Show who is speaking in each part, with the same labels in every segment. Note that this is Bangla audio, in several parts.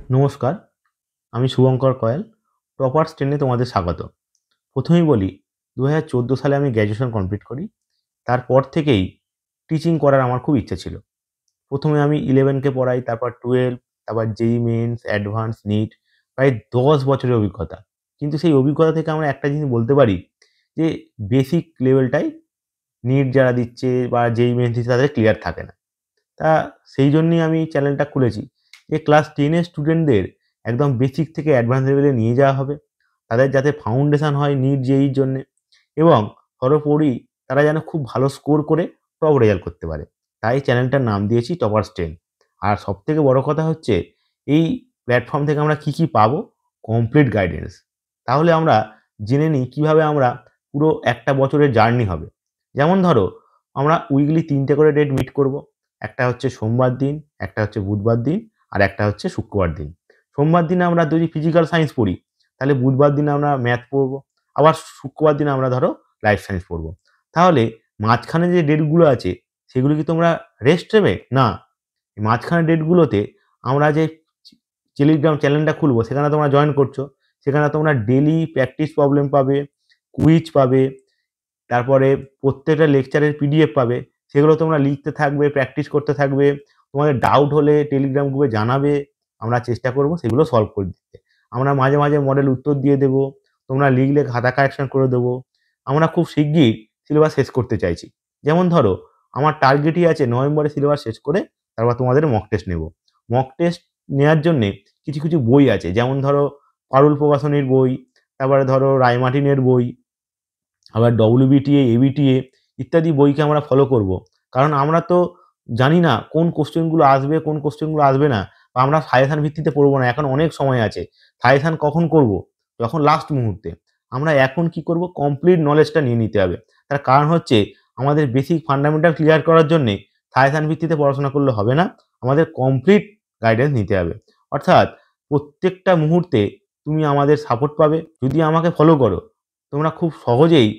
Speaker 1: নমস্কার, আমি শুভঙ্কর কয়াল। টপার্স 10 এ তোমাদের স্বাগত। প্রথমেই বলি ২০১৪ সালে আমি গ্র্যাজুয়েশন কমপ্লিট করি। তারপর থেকেই টিচিং করার আমার খুব ইচ্ছে ছিল। প্রথমে আমি 11 কে পড়াই, তারপর 12, তারপর জেইই মেইনস, অ্যাডভান্স, নিট, প্রায় ১০ বছরের অভিজ্ঞতা। কিন্তু সেই অভিজ্ঞতা থেকে আমরা একটা জিনিস বলতে পারি যে বেসিক লেভেলটাই নিট যারা দিচ্ছে বা জেইই মেইনস দিচ্ছে তাদের ক্লিয়ার থাকে না। তা সেই জন্যই আমি চ্যানেলটা খুলেছি যে ক্লাস 10 এর স্টুডেন্টদের একদম বেসিক থেকে অ্যাডভান্স লেভেলে নিয়ে যাওয়া হবে। তাদের যাতে ফাউন্ডেশন হয় নিট জেইইর জন্যে এবং সর্বোপরি তারা যেন খুব ভালো স্কোর করে টপ রেজাল্ট করতে পারে। তাই চ্যানেলটার নাম দিয়েছি টপার্স 10। আর সবথেকে বড় কথা হচ্ছে এই প্ল্যাটফর্ম থেকে আমরা কি পাবো? Complete guidance. তাহলে আমরা জেনে নিই কিভাবে আমরা পুরো একটা বছরের জার্নি হবে। যেমন ধরো আমরা উইকলি ৩ টে করে ডেট মিট করব। একটা হচ্ছে সোমবার দিন, একটা হচ্ছে বুধবার দিন, আর একটা হচ্ছে শুক্রবার দিন। সোমবার দিনে আমরা যদি ফিজিক্যাল সায়েন্স পড়ি, তাহলে বুধবার দিনে আমরা ম্যাথ পড়বো। আবার শুক্রবার দিনে আমরা ধরো লাইফ সায়েন্স পড়বো। তাহলে মাঝখানে যে ডেটগুলো আছে, সেগুলো কি তোমরা রেস্ট নেবে? না। মাঝখানের ডেটগুলোতে আমরা যে টেলিগ্রাম চ্যানেলটা খুলবো, সেখানে তোমরা জয়েন করছো। সেখানে তোমরা ডেইলি প্র্যাকটিস প্রবলেম পাবে, কুইজ পাবে, তারপরে প্রত্যেকটা লেকচারের পিডিএফ পাবে। সেগুলো তোমরা লিখতে থাকবে, প্র্যাকটিস করতে থাকবে। তোমাদের ডাউট হলে টেলিগ্রাম গ্রুপে জানাবে। আমরা চেষ্টা করব সেগুলো সলভ করে দিতে। আমরা মাঝে, মাঝে মডেল উত্তর দিয়ে দেবো। তোমরা লিখলে খাতা কারেকশন করে দেবো। আমরা খুব শিগগির সিলেবাস শেষ করতে চাইছি। যেমন ধরো আমার টার্গেটই আছে নভেম্বরে সিলেবাস শেষ করে তারপর তোমাদের মক টেস্ট নেব। মক টেস্ট নেওয়ার জন্যে কিছু, কিছু বই আছে। যেমন ধরো পারুল প্রকাশনীর বই, তারপরে ধরো রায়মার্টিনের বই, আবার ডব্লিউবিটিএ, এবিটিএ ইত্যাদি বইকে আমরা ফলো করব। কারণ আমরা তো জানি না কোন কোশ্চেনগুলো আসবে, কোন কোশ্চেনগুলো আসবে না। বা আমরা সাজেশন ভিত্তিতে পড়ব না। এখন অনেক সময় আছে। সাজেশন কখন করব? যখন লাস্ট মুহূর্তে। আমরা এখন কি করব? কমপ্লিট নলেজটা নিয়ে নিতে হবে। তার কারণ হচ্ছে আমাদের বেসিক ফান্ডামেন্টাল ক্লিয়ার করার জন্যে সাজেশন ভিত্তিতে পড়াশোনা করলে হবে না। আমাদের কমপ্লিট গাইডেন্স নিতে হবে। অর্থাৎ প্রত্যেকটা মুহূর্তে তুমি আমাদের সাপোর্ট পাবে। যদি আমাকে ফলো করো, তোমরা খুব সহজেই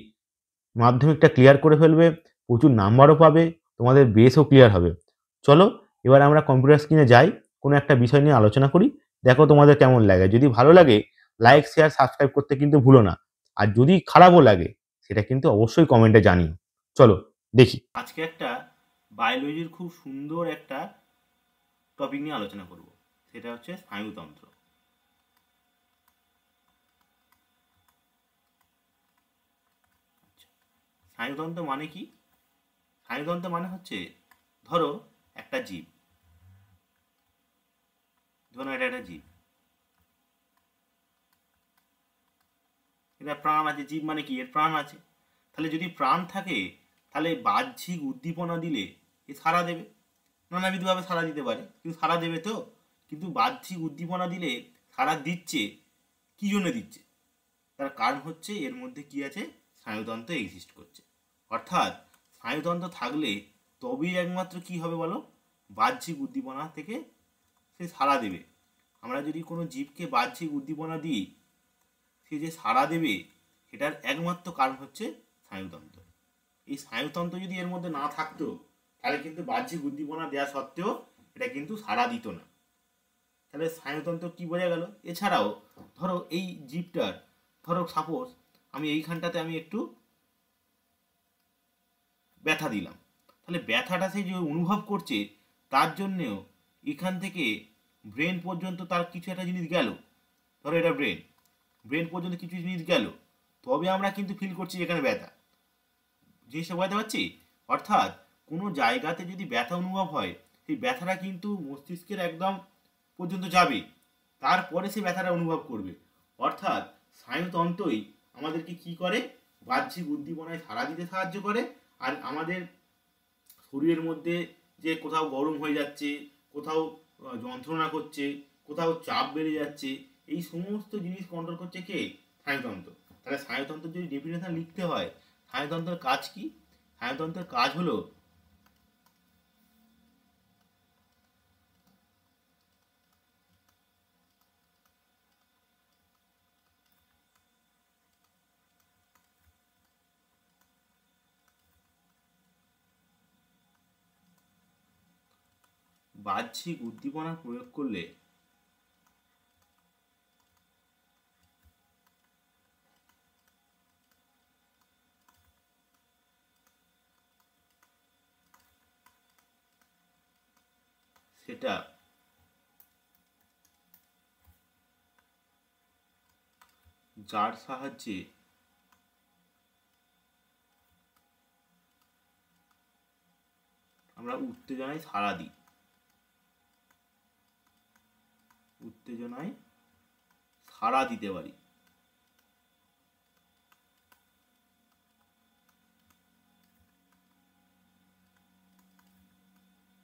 Speaker 1: মাধ্যমিকটা ক্লিয়ার করে ফেলবে, প্রচুর নাম্বারও পাবে, তোমাদের বেসও ক্লিয়ার হবে। চলো এবার আমরা কম্পিউটার স্ক্রিনে যাই, কোনো একটা বিষয় নিয়ে আলোচনা করি। দেখো তোমাদের কেমন লাগে। যদি ভালো লাগে লাইক, শেয়ার, সাবস্ক্রাইব করতে কিন্তু ভুলো না। আর যদি খারাপও লাগে সেটা কিন্তু অবশ্যই কমেন্টে জানিও। চলো দেখি। আজকে একটা বায়োলজির খুব সুন্দর একটা টপিক নিয়ে আলোচনা করব। সেটা হচ্ছে স্নায়ুতন্ত্র। স্নায়ুতন্ত্র মানে কি? স্নায়ুতন্ত্র মানে হচ্ছে ধরো একটা জীব, ধরো এটা একটা জীব, এটা প্রাণ আছে। জীব মানে কি? এর প্রাণ আছে। তাহলে যদি প্রাণ থাকে তাহলে বাহ্যিক উদ্দীপনা দিলে এ সাড়া দেবে। নানাবিধভাবে সাড়া দিতে পারে, কিন্তু সাড়া দেবে তো। কিন্তু বাহ্যিক উদ্দীপনা দিলে সাড়া দিচ্ছে, কি জন্য দিচ্ছে? তার কারণ হচ্ছে এর মধ্যে কি আছে? স্নায়ুতন্ত্র এক্সিস্ট করছে। অর্থাৎ স্নায়ুতন্ত্র থাকলে তবেই একমাত্র কি হবে বলো? বাহ্যিক উদ্দীপনা থেকে সে সাড়া দেবে। আমরা যদি কোনো জীবকে বাহ্যিক উদ্দীপনা দিই, সে যে সাড়া দেবে সেটার একমাত্র কারণ হচ্ছে স্নায়ুতন্ত্র। এই স্নায়ুতন্ত্র যদি এর মধ্যে না থাকতো, তাহলে কিন্তু বাহ্যিক উদ্দীপনা দেওয়া সত্ত্বেও এটা কিন্তু সাড়া দিত না। তাহলে স্নায়ুতন্ত্র কি বোঝা গেল? এছাড়াও ধরো এই জীবটার, ধরো সাপোজ আমি এইখানটাতে আমি একটু ব্যথা দিলাম, তাহলে ব্যথাটা সে যে অনুভব করছে, তার জন্যেও এখান থেকে ব্রেন পর্যন্ত তার কিছু একটা জিনিস গেল। ধরো এটা ব্রেন, ব্রেন পর্যন্ত কিছু জিনিস গেল, তবে আমরা কিন্তু ফিল করছি এখানে ব্যথা। জিনিসটা বোঝাতে পারছি? অর্থাৎ কোনো জায়গাতে যদি ব্যথা অনুভব হয়, সেই ব্যথাটা কিন্তু মস্তিষ্কের একদম পর্যন্ত যাবে, তারপরে সে ব্যথাটা অনুভব করবে। অর্থাৎ স্নায়ুতন্ত্রই আমাদেরকে কি করে? বাহ্যিক উদ্দীপনায় সাড়া দিতে সাহায্য করে। আর আমাদের শরীরের মধ্যে যে কোথাও গরম হয়ে যাচ্ছে, কোথাও যন্ত্রণা করছে, কোথাও চাপ বেড়ে যাচ্ছে, এই সমস্ত জিনিস কন্ট্রোল করছে কে? স্নায়ুতন্ত্র। তাহলে স্নায়ুতন্ত্রের যদি ডেফিনেশন লিখতে হয়, স্নায়ুতন্ত্রের কাজ কি? স্নায়ুতন্ত্রের কাজ হলো বাহ্যিক উদ্দীপনা প্রয়োগ করলে সেটা যার সাহায্যে আমরা উত্তেজনায় সাড়া দিই, উত্তেজনায় সাড়া দিতে পারি।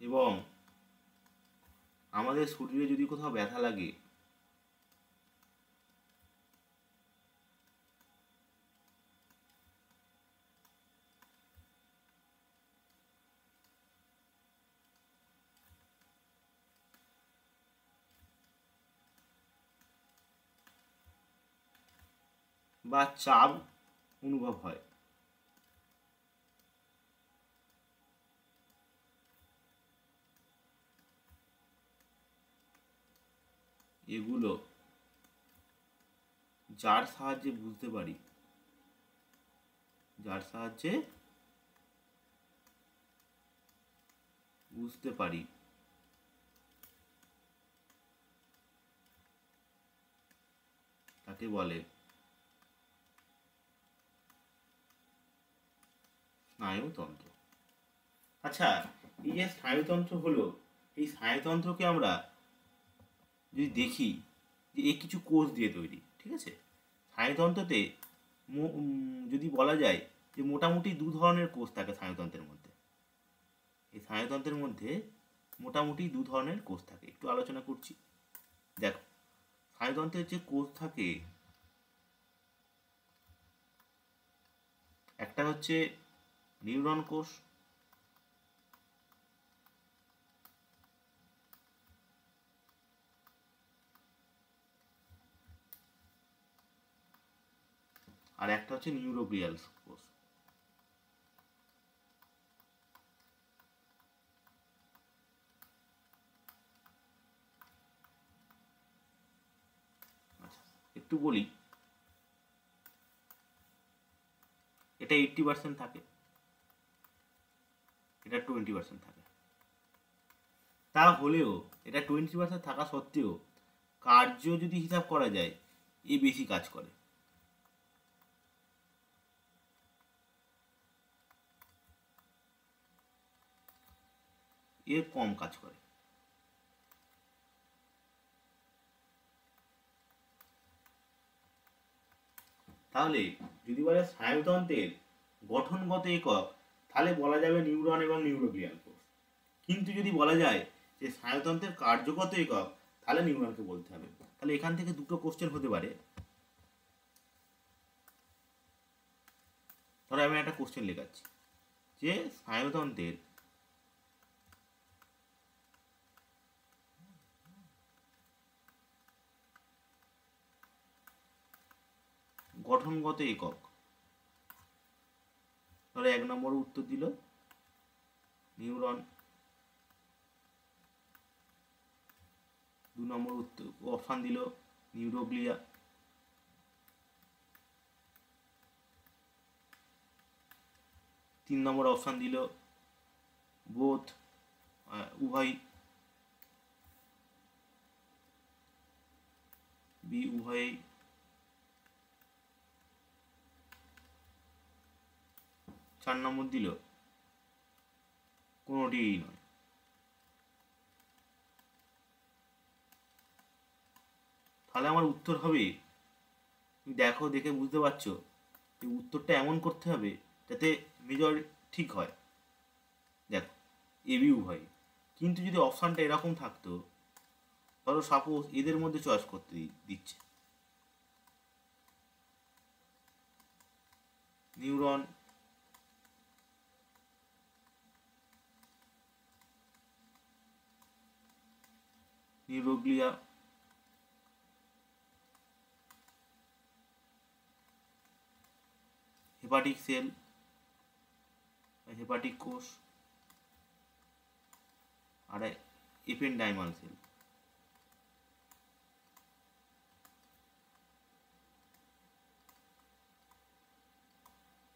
Speaker 1: এবং আমাদের শরীরে যদি কোথাও ব্যথা লাগে, বা চাপ অনুভব হয়, এগুলো যার সাহায্যে বুঝতে পারি, যার সাহায্যে বুঝতে পারি, তাকে বলে স্নায়ুতন্ত্র। আচ্ছা, এই যে স্নায়ুতন্ত্র হলো, এই স্নায়ুতন্ত্রকে আমরা যদি দেখি যে এ কিছু কোষ দিয়ে তৈরি, ঠিক আছে। স্নায়ুতন্ত্রতে যদি বলা যায় যে মোটামুটি দু ধরনের কোষ থাকে স্নায়ুতন্ত্রের মধ্যে। এই স্নায়ুতন্ত্রের মধ্যে মোটামুটি দু ধরনের কোষ থাকে, একটু আলোচনা করছি। দেখো, স্নায়ুতন্ত্রের যে কোষ থাকে, একটা হচ্ছে নিউরন কোষ, আর একটা হচ্ছে নিউরোগ্লিয়াল কোষ। আচ্ছা, একটু বলি, এটা 80% থাকে, এটা 20% থাকে। তাহলেও এটা 20% থাকা সত্ত্বেও কার্য যদি হিসাব করা যায়, এ বেশি কাজ করে, এর কম কাজ করে। তাহলে যদি বলে স্নায়ুতন্ত্রের গঠনগত একক, তাহলে বলা যাবে নিউরন এবং নিউরোগ্লিয়াল কোষ। কিন্তু যদি বলা যায় যে স্নায়ুতন্ত্রের কার্যগত একক, তাহলে নিউরনকে বলতে হবে। তাহলে এখান থেকে দুটো কোশ্চেন হতে পারে। ধরো আমি একটা কোশ্চেন লেখাচ্ছি যে স্নায়ুতন্ত্রের গঠনগত একক, ধরো 1 নম্বর উত্তর দিল নিউরন, 2 নম্বর উত্তর অপশান দিল নিউরোগ্লিয়া, 3 নম্বর অপশান দিল বোথ, উভয়, বি উভয়ই, 4 নম্বর দিল কোনোটিই নয়। তাহলে আমার উত্তর হবে, তুমি দেখো, দেখে বুঝতে পারছো যে উত্তরটা এমন করতে হবে যাতে মেজর ঠিক হয়। দেখো, এ বি উভয়। কিন্তু যদি অপশানটা এরকম থাকতো, ধরো সাপোজ এদের মধ্যে চয়েস করতে দিচ্ছে, neuron, neuroglia, hepatic cell, hepatic কোষ, আর এপেন্ডাইমাল সেল।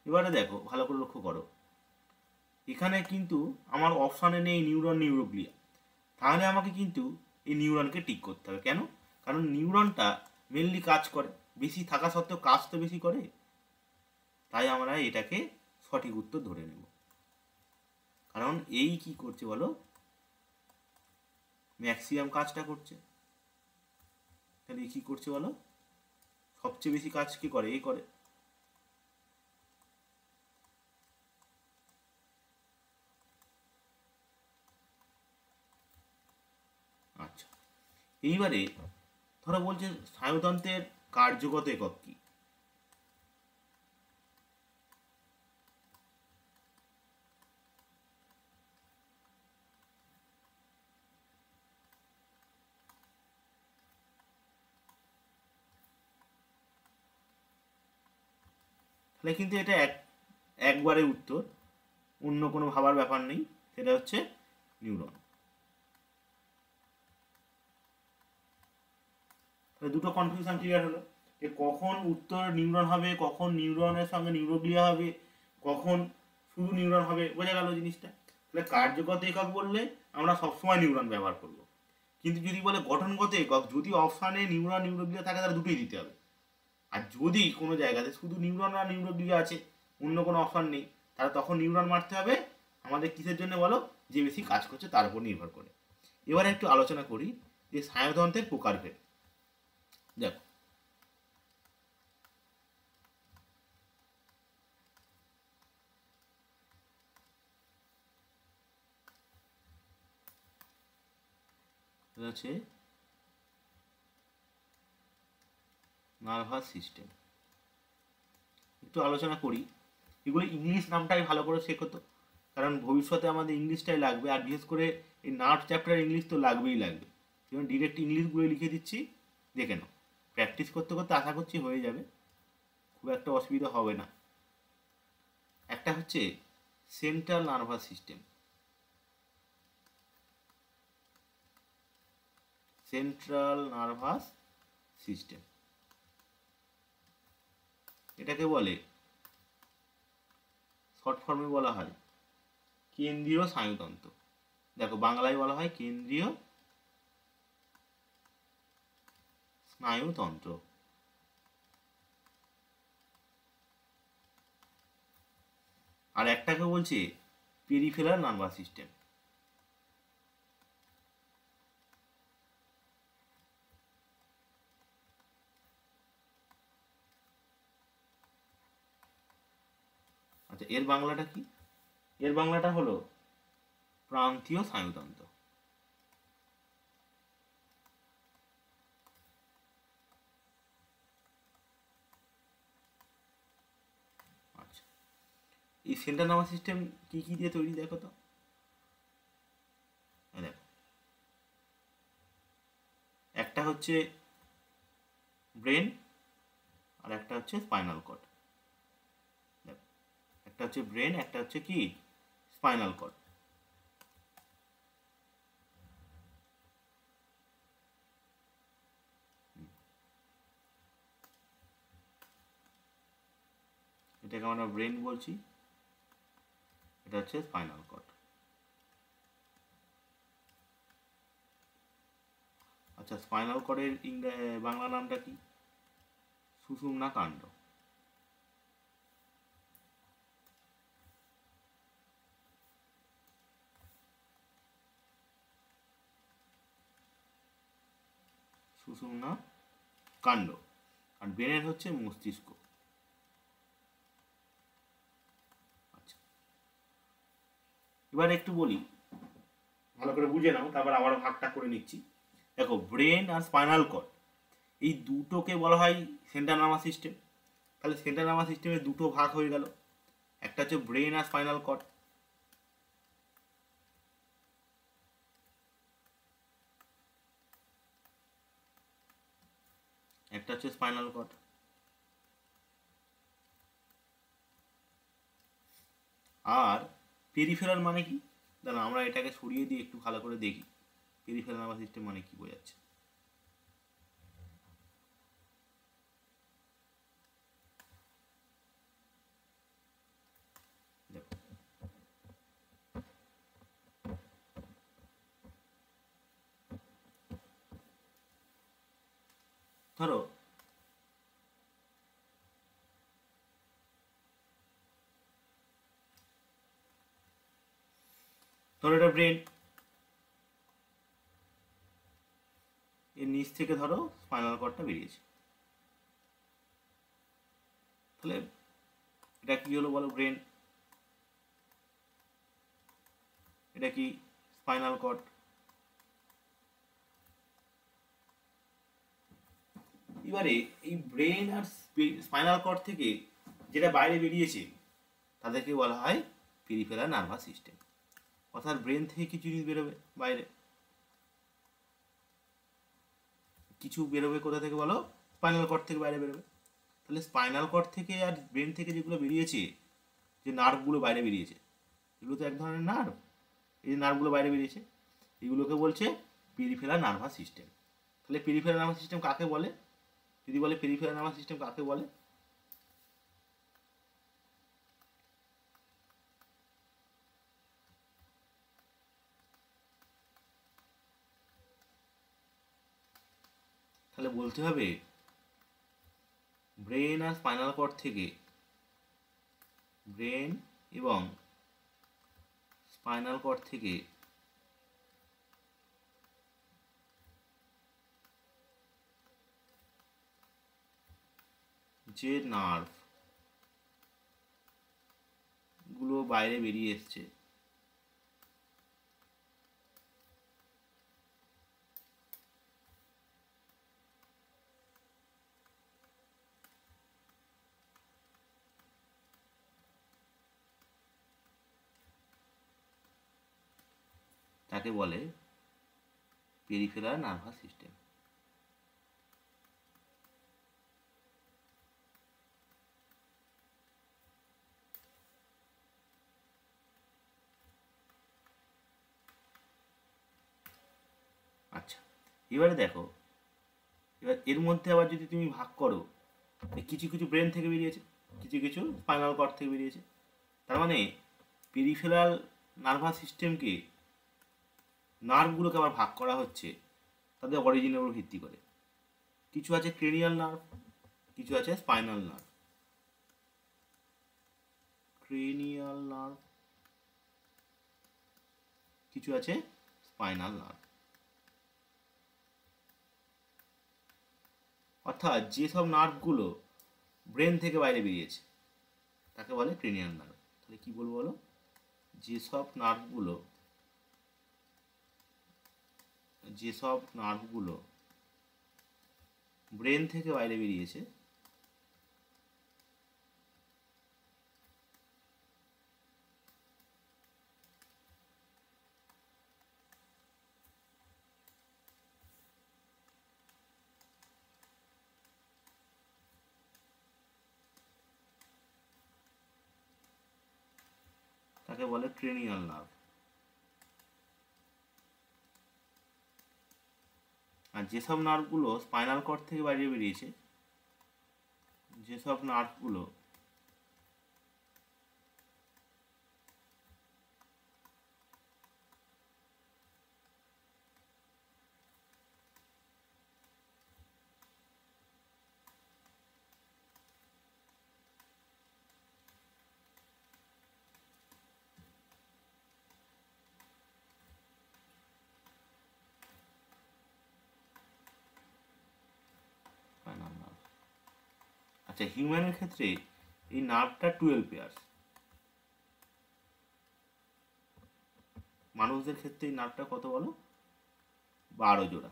Speaker 1: এবারে দেখো, ভালো করে লক্ষ্য করো, এখানে কিন্তু আমার অপশানে নেই নিউরন, নিউরোগ্লিয়া। তাহলে আমাকে কিন্তু এই নিউরনকে ঠিক করতে হবে। কেন? কারণ নিউরনটা মেনলি কাজ করে, বেশি থাকা সত্ত্বেও কাজ তো বেশি করে। তাই আমরা এটাকে সঠিক উত্তর ধরে নেব। কারণ এই কি করছে বলো, ম্যাক্সিমাম কাজটা করছে। তাহলে কি করছে বলো, সবচেয়ে বেশি কাজ কি করে? এই করে। আচ্ছা, এইবারে ধরো বলছে স্নায়ুতন্ত্রের কার্যগত একক কি? তাহলে কিন্তু এটা একবারে উত্তর, অন্য কোনো ভাবার ব্যাপার নেই, সেটা হচ্ছে নিউরন। তাহলে দুটো কনফিউশন ক্লিয়ার হলো, যে কখন উত্তর নিউরন হবে, কখন নিউরনের সঙ্গে নিউরোগ্লিয়া হবে, কখন শুধু নিউরন হবে। বোঝা গেল জিনিসটা? তাহলে কার্যগত একক বললে আমরা সবসময় নিউরন ব্যবহার করব, কিন্তু যদি বলে গঠনগত একক, যদি অপশানে নিউরন নিউরোগ্লিয়া থাকে তাহলে দুটোই দিতে হবে। আর যদি কোনো জায়গাতে শুধু নিউরন আর নিউরোগ্লিয়া আছে, অন্য কোনো অপশান নেই, তাহলে তখন নিউরন মারতে হবে। আমাদের কিসের জন্য বলো? যে বেশি কাজ করছে তার উপর নির্ভর করে। এবারে একটু আলোচনা করি যে স্নায়ুতন্ত্রের প্রকারভেদ। দেখো, এটা হচ্ছে নার্ভাস সিস্টেম। একটু আলোচনা করি। এগুলো ইংলিশ নামটাই ভালো করে শেখো তো, কারণ ভবিষ্যতে আমাদের ইংলিশটাই লাগবে, আর বিশেষ করে এই নার্ভ চ্যাপ্টার ইংলিশ তো লাগবেই লাগবে। সেজন্য ডিরেক্ট ইংলিশগুলো লিখে দিচ্ছি, দেখে নাও। প্র্যাকটিস করতে করতে আশা করছি হয়ে যাবে, খুব একটা অসুবিধা হবে না। একটা হচ্ছে central nervous system. Central nervous system এটাকে বলে, শর্ট ফর্মে বলা হয় কেন্দ্রীয় স্নায়ুতন্ত্র। দেখো, বাংলায় বলা হয় কেন্দ্রীয় স্নায়ুতন্ত্র। আর একটাকে বলছে পেরিফেরাল নার্ভাস সিস্টেম। আচ্ছা, এর বাংলাটা কি? এর বাংলাটা হলো প্রান্তীয় স্নায়ুতন্ত্র। আচ্ছা, এই সেন্ট্রাল নার্ভাস সিস্টেম কি কি দিয়ে তৈরি দেখো তো। দেখো, একটা হচ্ছে ব্রেন, আর একটা হচ্ছে স্পাইনাল কর্ড। দেখো, একটা হচ্ছে ব্রেন, একটা হচ্ছে কি স্পাইনাল কর্ড। এটাকে আমরা ব্রেন বলছি, এটা হচ্ছে স্পাইনাল কর্ড। আচ্ছা, স্পাইনাল কর্ডের বাংলা নামটা কি? সুষুম্না কাণ্ড। সুষুম্না কাণ্ড। আর ব্রেনের হচ্ছে মস্তিষ্ক। আচ্ছা, এবার একটু বলি, ভালো করে বুঝে নাও, তারপর আবার ভাগটা করে নিচ্ছি। দেখো, ব্রেন আর স্পাইনাল কর্ড এই দুটোকে বলা হয় সেন্ট্রাল নার্ভাস সিস্টেম। তাহলে সেন্ট্রাল নার্ভাস সিস্টেমে দুটো ভাগ হয়ে গেল, একটা হচ্ছে ব্রেন আর স্পাইনাল কর্ড, একটা হচ্ছে স্পাইনাল কর্ড। আর পেরিফেরাল মানে কি? দাঁড়া, আমরা এটাকে সরিয়ে দিয়ে একটু ভালো করে দেখি পেরিফেরাল নার্ভাস সিস্টেম মানে কি বোঝাচ্ছে। দেখো, ধরো এটা ব্রেন, এর নিচ থেকে ধরো স্পাইনাল কর্ডটা বেরিয়েছে, তাহলে এটা কি হলো বলো? ব্রেন। এটা কি? Spinal cord. এবারে এই ব্রেন আর স্পাইনাল কর্ড থেকে যেটা বাইরে বেরিয়েছে তাদেরকে বলা হয় পেরিফেরাল নার্ভাস সিস্টেম। অর্থাৎ ব্রেন থেকে কিছু জিনিস বেরোবে বাইরে, কিছু বেরোবে কোথা থেকে বলো? স্পাইনাল কর্ড থেকে বাইরে বেরোবে। তাহলে স্পাইনাল কর্ড থেকে আর ব্রেন থেকে যেগুলো বেরিয়েছে, যে নার্ভগুলো বাইরে বেরিয়েছে, এগুলো তো এক ধরনের নার্ভ। এই যে নার্ভগুলো বাইরে বেরিয়েছে এগুলোকে বলছে পেরিফেরাল নার্ভাস সিস্টেম। তাহলে পেরিফেরাল নার্ভাস সিস্টেম কাকে বলে? যদি বলে পেরিফেরাল নার্ভাস সিস্টেম কাকে বলে? তাহলে বলতে হবে ব্রেন আর স্পাইনাল কর্ড থেকে, ব্রেন এবং স্পাইনাল কর্ড থেকে যে নার্ভ গুলো বাইরে বেরিয়ে এসছে তাকে বলে পেরিফেরাল নার্ভাস সিস্টেম। আচ্ছা, এবারে দেখো, এবার এর মধ্যে আবার যদি তুমি ভাগ করো, কিছু কিছু ব্রেন থেকে বেরিয়েছে, কিছু কিছু স্পাইনাল কর্ড থেকে বেরিয়েছে, তার মানে পেরিফেরাল নার্ভাস সিস্টেমকে, নার্ভগুলোকে আবার ভাগ করা হচ্ছে তাদের অরিজিনের উপর ভিত্তি করে। কিছু আছে ক্রেনিয়াল নার্ভ, কিছু আছে স্পাইনাল নার্ভ। ক্রেনিয়াল নার্ভ, কিছু আছে স্পাইনাল নার্ভ। অর্থাৎ যেসব নার্ভগুলো ব্রেন থেকে বাইরে বেরিয়েছে তাকে বলে ক্রেনিয়াল নার্ভ। তাহলে কি বলবো বলো? যেসব নার্ভগুলো, যেসব নার্ভগুলো ব্রেন থেকে বাইরে বেরিয়েছে তাকে বলে ক্রেনিয়াল নার্ভ। আর যেসব নার্ভগুলো স্পাইনাল কর্ড থেকে বাইরে বেরিয়েছে, যেসব নার্ভগুলো স্পাইনাল নার্ভ। আচ্ছা, হিউম্যানের ক্ষেত্রে এই নার্ভটা 12 পেয়ার্স, মানুষদের ক্ষেত্রে এই নার্ভটা কত বলো? 12 জোড়া।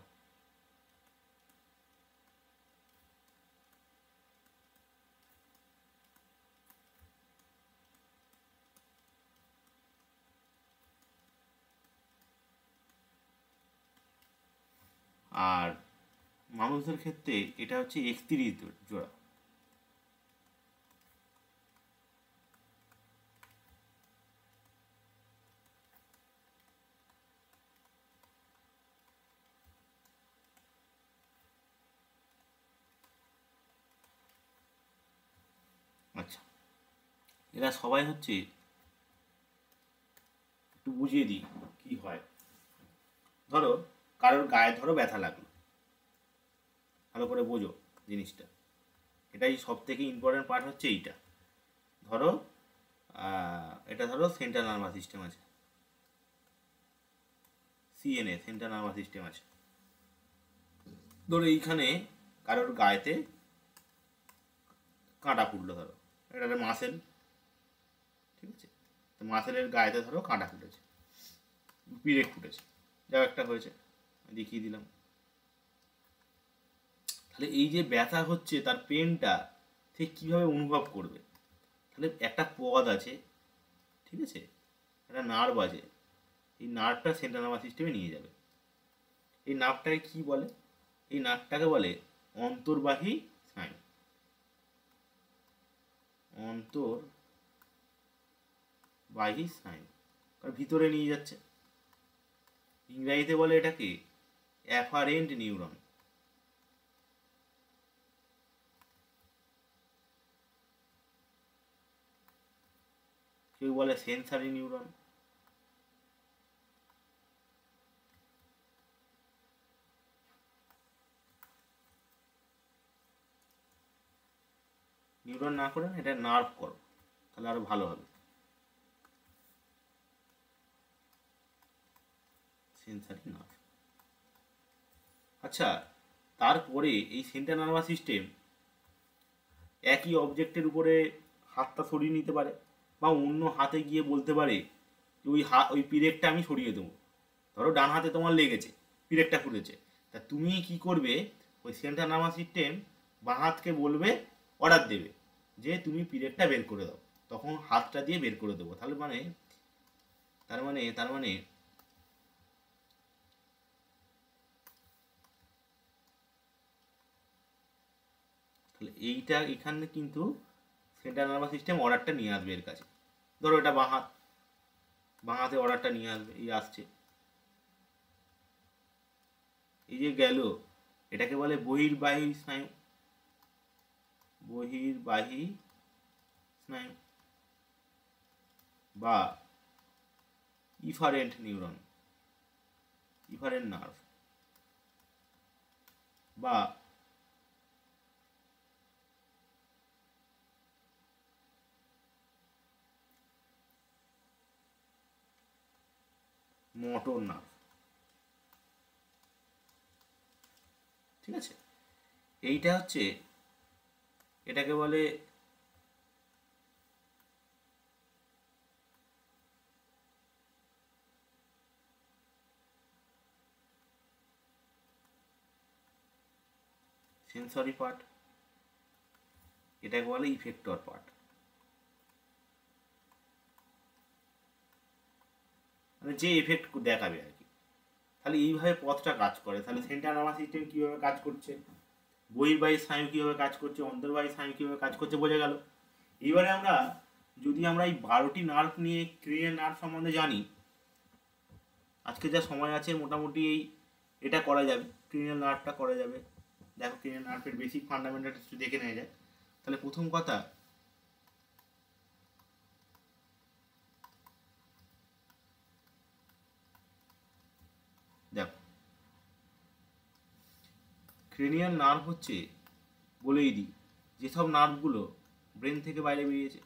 Speaker 1: আর মানুষদের ক্ষেত্রে এটা হচ্ছে 31 জোড়া। আচ্ছা, এরা সবাই হচ্ছে, একটু বুঝিয়ে দিই কি হয়। ধরো কারোর গায়ে ধরো ব্যথা লাগলো, ভালো করে বোঝো। জিনিসটা, এটাই সব থেকে ইম্পর্টেন্ট পার্ট হচ্ছে এইটা। ধরো এটা ধরো সেন্ট্রাল নার্ভাস সিস্টেম আছে, সিএনএ সেন্ট্রাল নার্ভাস সিস্টেম আছে। ধরো এইখানে কারোর গায়েতে কাঁটা ফুটলো, ধরো এটা একটা মাসেল, ঠিক আছে, তো মাসেলের গায়েতে ধরো কাঁটা ফুটেছে, পিরেক ফুটেছে, যাও একটা হয়েছে, দেখিয়ে দিলাম। তাহলে এই যে ব্যথা হচ্ছে তার পেনটা সে কীভাবে অনুভব করবে? তাহলে একটা পদ আছে, ঠিক আছে, একটা নার্ভ আছে, এই নার্ভটা সেন্ট্রাল নার্ভাস সিস্টেমে নিয়ে যাবে। এই নার্ভটাকে কি বলে? এই নার্ভটাকে বলে অন্তর্বাহী স্নায়ু। অন্তর্বাহী স্নায়ু, কারণ ভিতরে নিয়ে যাচ্ছে। ইংরাজিতে বলে এটাকে অ্যাফারেন্ট নিউরন। কেউ বলে সেন্সারি নিউরন। নিউরন না করে এটা নার্ভ করো, তাহলে আরো ভালো হবে। Sensory nerve. আচ্ছা, তারপরে এই সেন্ট্রাল নার্ভাস সিস্টেম একই অবজেক্টের উপরে হাতটা সরিয়ে নিতে পারে, বা অন্য হাতে গিয়ে বলতে পারে যে ওই পিরেকটা আমি সরিয়ে দেবো। ধরো ডান হাতে তোমার লেগেছে, পিরেকটা ফুটেছে, তা তুমি কি করবে? ওই সেন্ট্রাল নার্ভাস সিস্টেম বাঁ হাতকে বলবে, অর্ডার দেবে যে তুমি পিরেকটা বের করে দাও, তখন হাতটা দিয়ে বের করে দেবো। তার মানে তাহলে এইটা এখানে কিন্তু সেন্ট্রাল নার্ভাস সিস্টেম অর্ডারটা নিয়ে আসবে এর কাছে। ধরো এটা বাঁ হাতে অর্ডারটা নিয়ে আসবে, এই আসছে, এই যে গেল, এটাকে বলে বহির্বাহী স্নায়ু। বহির্বাহী স্নায়ু বা ইফারেন্ট নিউরন, ইফারেন্ট নার্ভ, বা মোটর নার্ভ। ঠিক আছে, এইটা হচ্ছে, এটাকে বলে সেন্সরি পার্ট, এটাকে বলে ইফেক্টর পার্ট। মানে যে এফেক্ট দেখাবে আর কি। তাহলে এইভাবে পথটা কাজ করে। তাহলে সেন্ট্রাল নার্ভাস সিস্টেম কীভাবে কাজ করছে, বহির্বাহী স্নায়ু কীভাবে কাজ করছে, অন্তর্বাহী স্নায়ু কীভাবে কাজ করছে, বোঝা গেল। এবারে যদি আমরা এই 12টি নার্ভ নিয়ে ক্রেনিয়াল নার্ভ সম্বন্ধে জানি, আজকে যা সময় আছে মোটামুটি এটা করা যাবে, ক্রেনিয়াল নার্ভটা করা যাবে। দেখো ক্রেনিয়াল নার্ভের বেসিক ফান্ডামেন্টাল একটু দেখে নেওয়া যায়। তাহলে প্রথম কথা, দেখো ক্রেনিয়াল নার্ভ হচ্ছে, বলেই দিই, যেসব নার্ভগুলো ব্রেন থেকে বাইরে বেরিয়েছে।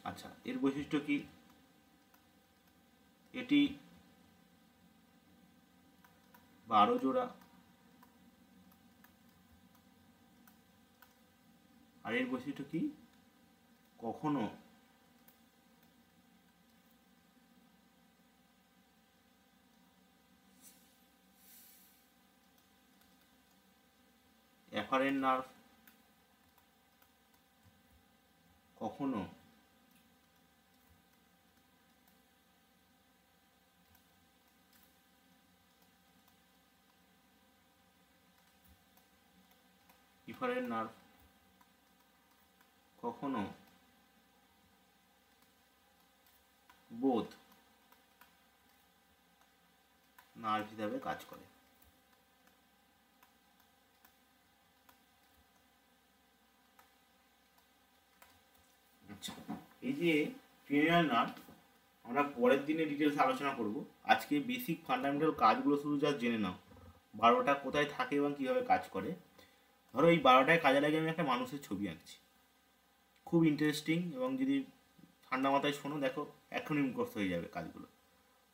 Speaker 1: আচ্ছা, এর বৈশিষ্ট্য কি? এটি 12 জোড়া। আর এর বৈশিষ্ট্য কি? কখনো অ্যাফারেন্ট নার্ভ, কখনো ইফারেন্ট নার্ভ, কখনো বোথ নার্ভ হিসাবে কাজ করে। আচ্ছা, এই যে ক্রেনিয়াল নার্ভ আমরা পরের দিনে ডিটেলস আলোচনা করব। আজকে বেসিক ফান্ডামেন্টাল কাজগুলো শুধু যা জেনে নাও, 12টা কোথায় থাকে এবং কীভাবে কাজ করে। ধরো এই 12টায় কাজে লাগে আমি একটা মানুষের ছবি আঁকছি, খুব ইন্টারেস্টিং, এবং যদি ঠান্ডা মাথায় শোনো দেখো এখনই মুখস্থ হয়ে যাবে কাজগুলো।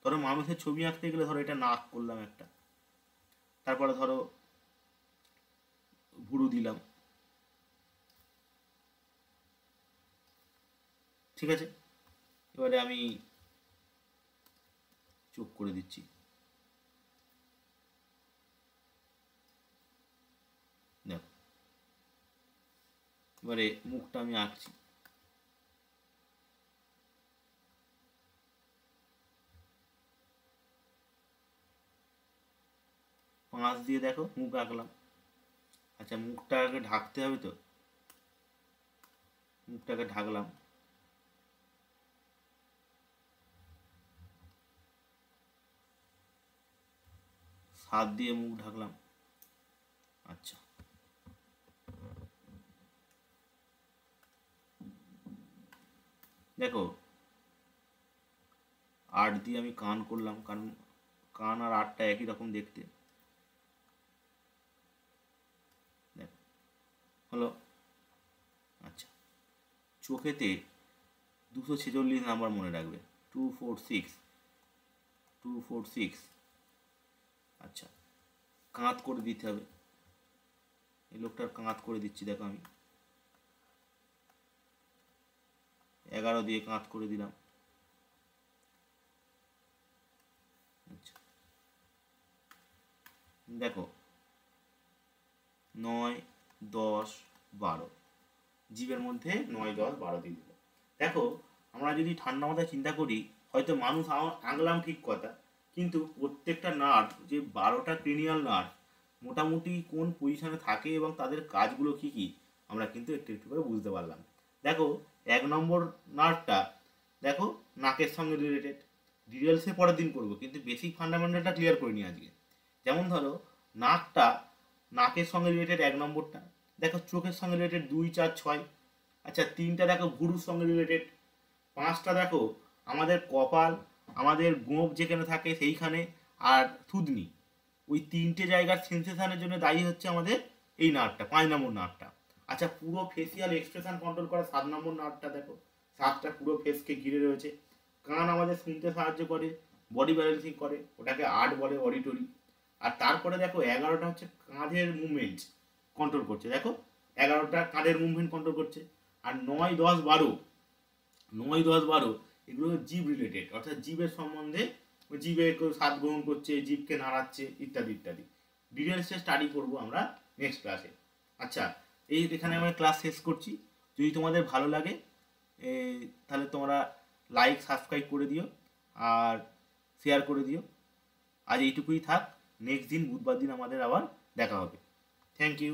Speaker 1: ধরো মানুষের ছবি আঁকতে গেলে ধরো এটা নাক করলাম একটা, তারপরে ধরো ভুরু দিলাম, ঠিক আছে। এবারে আমি চোখ করে দিচ্ছি, দেখো এবারে মুখটা আমি আঁকছি, পাঁচ দিয়ে দেখো মুখ আঁকলাম। আচ্ছা, মুখটাকে ঢাকতে হবে তো, মুখটাকে ঢাকলাম, হাত দিয়ে মুখ ঢাকলাম। আচ্ছা, দেখো 8 দিয়ে আমি কান করলাম, কারণ কান আর 8টা একই রকম দেখতে, দেখো হলো। আচ্ছা, চোখেতে 246 নাম্বার মনে রাখবে, 246 246। আচ্ছা, কাঁধ করে দিতে হবে, এই লোকটার কাঁধ করে দিচ্ছি, দেখো আমি 11 দিয়ে কাঁধ করে দিলাম। আচ্ছা, দেখো 9, 10, 12, জীবের মধ্যে 9, 10, 12 দিয়ে দিল। দেখো আমরা যদি ঠান্ডা মাথায় চিন্তা করি, হয়তো মানুষ আঁকলাম ঠিক কথা, কিন্তু প্রত্যেকটা নার্ভ, যে 12টা ক্রেনিয়াল নার্ভ মোটামুটি কোন পজিশনে থাকে এবং তাদের কাজগুলো কি কি আমরা কিন্তু একটু একটু করে বুঝতে পারলাম। দেখো 1 নম্বর নার্ভটা দেখো নাকের সঙ্গে রিলেটেড, ডিটেলসে পরের দিন করবো, কিন্তু বেসিক ফান্ডামেন্টালটা ক্লিয়ার করে নিই আজকে। যেমন ধরো নাকটা, নাকের সঙ্গে রিলেটেড 1 নম্বরটা, দেখো চোখের সঙ্গে রিলেটেড 2, 4, 6। আচ্ছা, 3টা দেখো ভুরুর সঙ্গে রিলেটেড, 5টা দেখো আমাদের কপাল, আমাদের গোঁফ যেখানে থাকে সেইখানে, আর থুতনি, ওই 3টে জায়গার সেন্সেশনের জন্য দায়ী হচ্ছে আমাদের এই নার্ভটা, 5 নম্বর নার্ভটা। আচ্ছা, পুরো ফেসিয়াল এক্সপ্রেশন কন্ট্রোল করা 7 নম্বর নার্ভটা, দেখো 7টা পুরো ফেসকে ঘিরে রয়েছে। কান আমাদের শুনতে সাহায্য করে, বডি ব্যালেন্সিং করে, ওটাকে 8 বলে অডিটরি। আর তারপরে দেখো 11টা হচ্ছে কাঁধের মুভমেন্ট কন্ট্রোল করছে, দেখো 11টা কাঁধের মুভমেন্ট কন্ট্রোল করছে। আর 9, 10, 12, 9, 10, 12 এগুলো জীব রিলেটেড, অর্থাৎ জীবের সম্বন্ধে, জীবে স্বাদ গ্রহণ করছে, জীবকে নাড়াচ্ছে, ইত্যাদি ইত্যাদি। ডিটেলসে স্টাডি করব আমরা নেক্সট ক্লাসে। আচ্ছা, এই এখানে আমরা ক্লাস শেষ করছি। যদি তোমাদের ভালো লাগে তাহলে তোমরা লাইক সাবস্ক্রাইব করে দিও আর শেয়ার করে দিও। আজ এইটুকুই থাক, নেক্সট দিন বুধবার দিন আমাদের আবার দেখা হবে। Thank you.